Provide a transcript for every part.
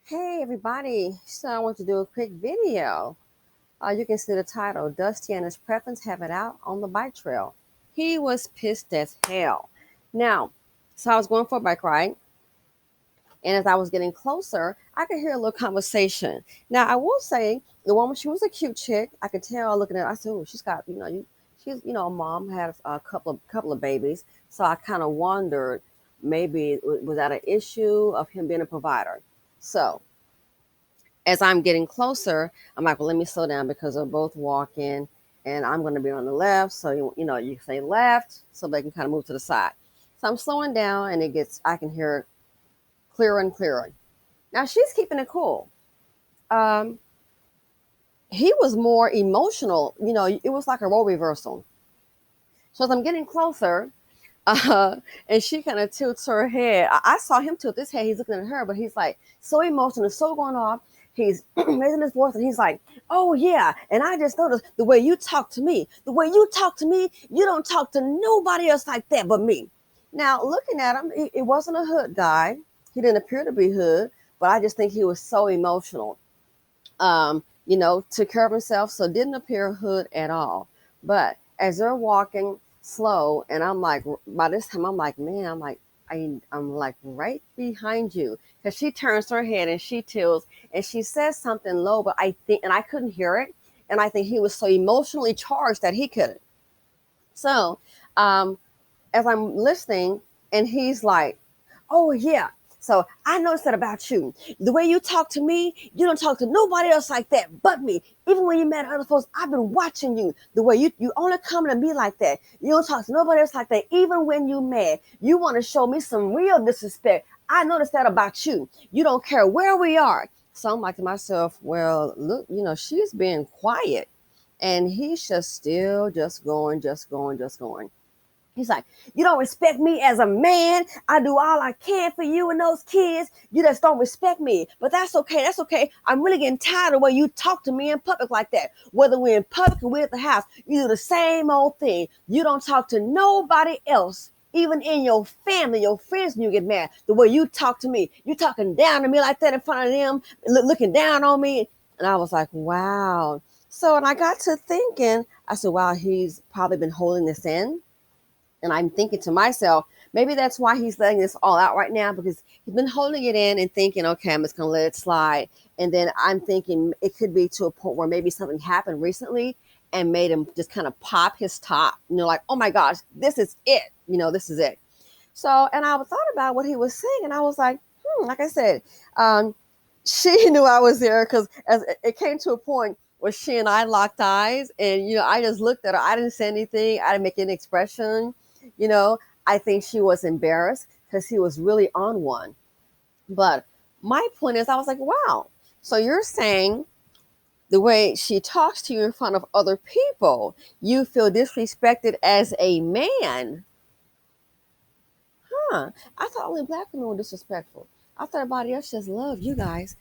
Hey everybody, so I want to do a quick video. You can see the title, Dusty and his preference have it out on the bike trail. He was pissed as hell. Now, so I was going for a bike ride, and as I was getting closer, I could hear a little conversation. Now, I will say, the woman, she was a cute chick. I could tell looking at her, I said, oh, she's got, she's, a mom, had a couple of babies. So I kind of wondered, maybe was that an issue of him being a provider? So as I'm getting closer, I'm like, well, let me slow down because they're both walking and I'm going to be on the left. So, you say left so they can kind of move to the side. So I'm slowing down and I can hear it clearer and clearer. Now she's keeping it cool. Um, he was more emotional. It was like a role reversal. So as I'm getting closer, uh, and she kind of tilts her head. I saw him tilt his head. He's looking at her, but he's like so emotional, so going off. He's raising his voice and he's like, oh, yeah. And I just noticed the way you talk to me, you don't talk to nobody else like that but me. Now, looking at him, it wasn't a hood guy. He didn't appear to be hood, but I just think he was so emotional. Took care of himself, so didn't appear hood at all. But as they're walking slow, and I'm like, by this time, I'm like, man, I'm like right behind you. Because she turns her head and she tilts and she says something low, but and I couldn't hear it. And I think he was so emotionally charged that he couldn't. So, um, as I'm listening, and he's like, oh, yeah. So I noticed that about you. The way you talk to me, you don't talk to nobody else like that but me. Even when you met other folks, I've been watching you. The way you only come to me like that. You don't talk to nobody else like that. Even when you mad, you want to show me some real disrespect. I noticed that about you. You don't care where we are. So I'm like to myself, well, look, she's being quiet. And he's just still just going, just going, just going. He's like, you don't respect me as a man. I do all I can for you and those kids. You just don't respect me. But that's okay. That's okay. I'm really getting tired of when you talk to me in public like that. Whether we're in public or we're at the house, you do the same old thing. You don't talk to nobody else. Even in your family, your friends, when you get mad, the way you talk to me, you talking down to me like that in front of them, looking down on me. And I was like, wow. So, and I got to thinking, I said, wow, he's probably been holding this in, and I'm thinking to myself, maybe that's why he's letting this all out right now, because he's been holding it in and thinking, okay, I'm just going to let it slide. And then I'm thinking it could be to a point where maybe something happened recently and made him just kind of pop his top, like, oh my gosh, this is it. This is it. So, and I thought about what he was saying, and I was like, like I said, she knew I was there because as it came to a point where she and I locked eyes, and I just looked at her. I didn't say anything. I didn't make any expression. You know, I think she was embarrassed because he was really on one. But my point is, I was like, wow. So you're saying the way she talks to you in front of other people, you feel disrespected as a man? Huh? I thought only black women were disrespectful. I thought everybody else just loved you guys,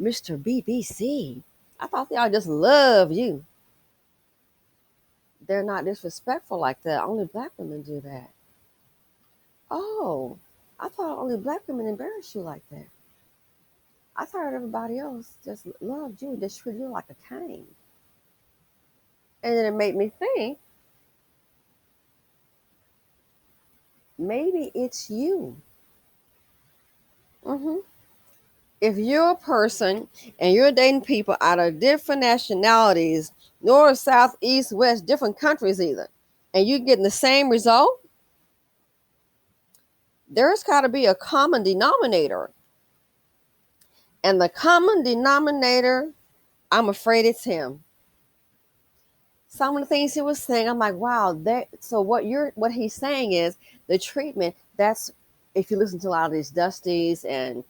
Mr. BBC. I thought they all just love you. They're not disrespectful like that. Only black women do that. Oh, I thought only black women embarrass you like that. I thought everybody else just loved you, just treated you like a king. And then it made me think, maybe it's you. hmm If you're a person and you're dating people out of different nationalities, north, south, east, west, different countries either, and you're getting the same result, there's got to be a common denominator. And the common denominator, I'm afraid it's him. Some of the things he was saying, I'm like, wow, so what he's saying is the treatment, that's if you listen to a lot of these Dusties and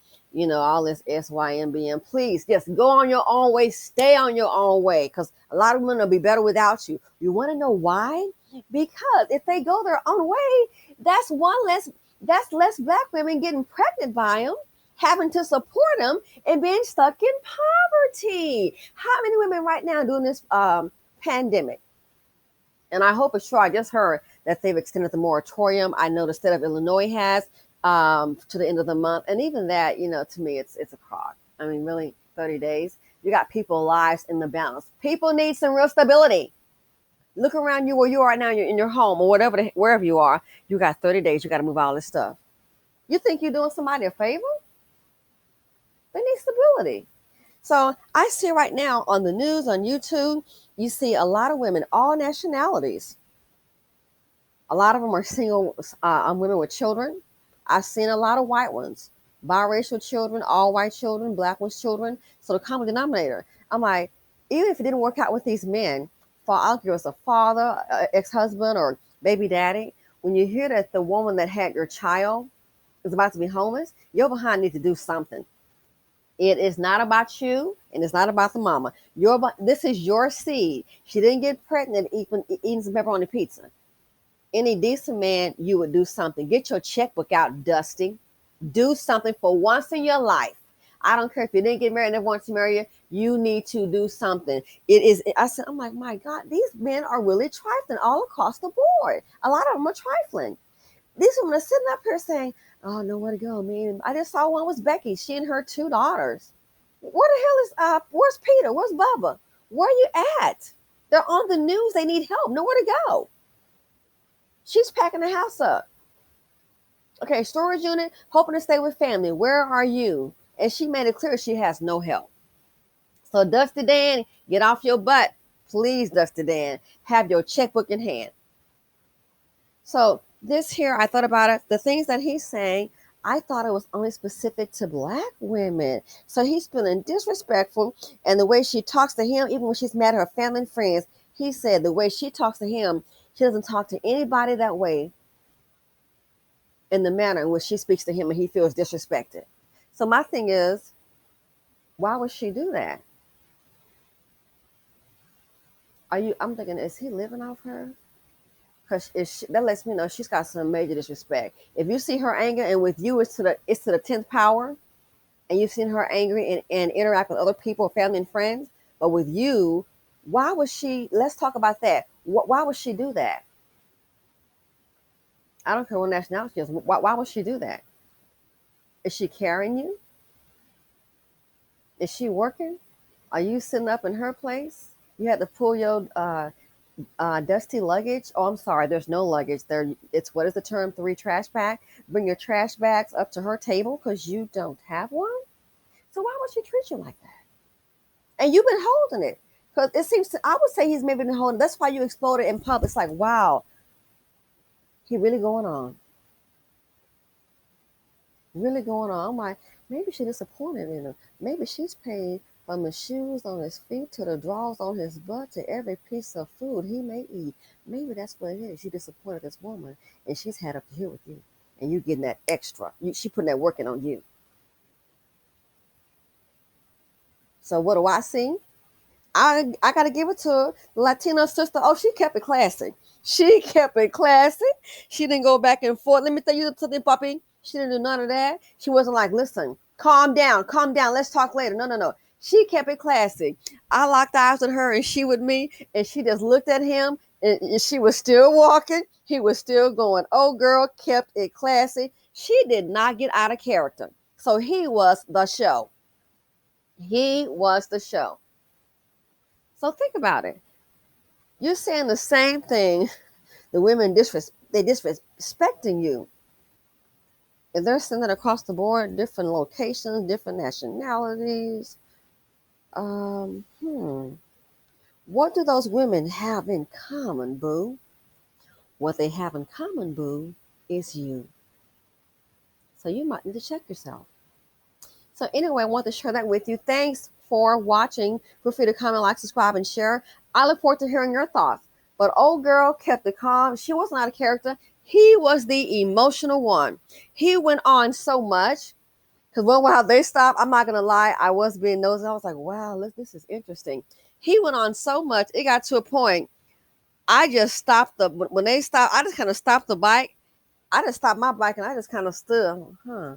all this SYMBM, please just go on your own way, stay on your own way, because a lot of women will be better without you. You want to know why? Because if they go their own way, that's less black women getting pregnant by them, having to support them, and being stuck in poverty. How many women right now doing this pandemic? And I hope it's true. I just heard that they've extended the moratorium. I know the state of Illinois has to the end of the month, and even that, to me, it's a crock. I mean, really, 30 days. You got people's lives in the balance. People need some real stability. Look around you where you are now. You're in your home or whatever, wherever you are. You got 30 days. You got to move all this stuff. You think you're doing somebody a favor? They need stability. So I see right now on the news, on YouTube, you see a lot of women, all nationalities. A lot of them are single women with children. I've seen a lot of white ones, biracial children, all white children, black ones children. So the common denominator, I'm like, even if it didn't work out with these men, I don't care if it's a father, ex-husband, or baby daddy, when you hear that the woman that had your child is about to be homeless, your behind needs to do something. It is not about you, and it's not about the mama. This is your seed. She didn't get pregnant eating some pepperoni pizza. Any decent man, you would do something. Get your checkbook out, Dusty. Do something for once in your life. I don't care if you didn't get married and never want to marry you. You need to do something. It is. I'm like, my God, these men are really trifling all across the board. A lot of them are trifling. These women are sitting up here saying, "Oh, nowhere to go." Man, I just saw one was Becky. She and her 2 daughters. Where the hell is Where's Peter? Where's Bubba? Where are you at? They're on the news. They need help. Nowhere to go. She's packing the house up. Okay, storage unit, hoping to stay with family. Where are you? And she made it clear she has no help. So Dusty Dan, get off your butt. Please, Dusty Dan, have your checkbook in hand. So this here, I thought about it. The things that he's saying, I thought it was only specific to black women. So he's feeling disrespectful. And the way she talks to him, even when she's mad at her family and friends, he said the way she talks to him, she doesn't talk to anybody that way in the manner in which she speaks to him and he feels disrespected. So my thing is, why would she do that? I'm thinking, is he living off her? Because that lets me know she's got some major disrespect. If you see her anger and with you it's to the 10th power, and you've seen her angry and interact with other people, family and friends, but with you, why would she? Let's talk about that. Why would she do that? I don't care what nationality she is. Why would she do that? Is she carrying you? Is she working? Are you sitting up in her place? You had to pull your dusty luggage. Oh, I'm sorry. There's no luggage there. It's, what is the term? 3 trash bag. Bring your trash bags up to her table because you don't have one. So why would she treat you like that? And you've been holding it because it seems I would say he's maybe been holding. That's why you exploded in public. It's like, wow, he really going on. Really going on. I'm like, maybe she's disappointed in him. Maybe she's paid from the shoes on his feet to the drawers on his butt to every piece of food he may eat. Maybe that's what it is. She disappointed this woman and she's had up to here with you. And you getting that extra. She putting that working on you. So what do I see? I gotta give it to her. The Latina sister. Oh, she kept it classy. She kept it classy. She didn't go back and forth. Let me tell you something, puppy. She didn't do none of that. She wasn't like, listen, calm down, calm down. Let's talk later. No, no, no. She kept it classy. I locked eyes with her and she with me, and she just looked at him and she was still walking. He was still going. Oh, girl kept it classy. She did not get out of character. So he was the show. He was the show. So think about it. You're saying the same thing. The women they disrespecting you. And they're saying that across the board, different locations, different nationalities. Um, hmm. What do those women have in common, boo? What they have in common, boo, is you. So you might need to check yourself. So anyway, I want to share that with you. Thanks for watching. Feel free to comment, like, subscribe, and share. I look forward to hearing your thoughts. But old girl kept it calm. She was not a character. He was the emotional one. He went on so much. Because while they stopped, I'm not going to lie, I was being nosy. I was like, wow, look, this is interesting. He went on so much. It got to a point, I just stopped when they stopped, I just kind of stopped the bike. I just stopped my bike and I just kind of stood. I'm like, huh.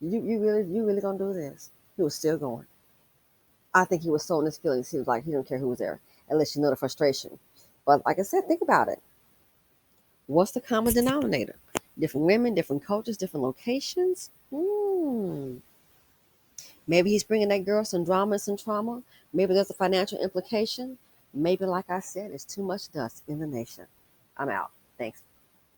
You really gonna do this? He was still going. I think he was so in his feelings. He was like, he didn't care who was there, unless you know the frustration. But like I said, think about it. What's the common denominator? Different women, different cultures, different locations. Maybe he's bringing that girl some drama and some trauma. Maybe there's a financial implication. Maybe, like I said, it's too much dust in the nation. I'm out. Thanks.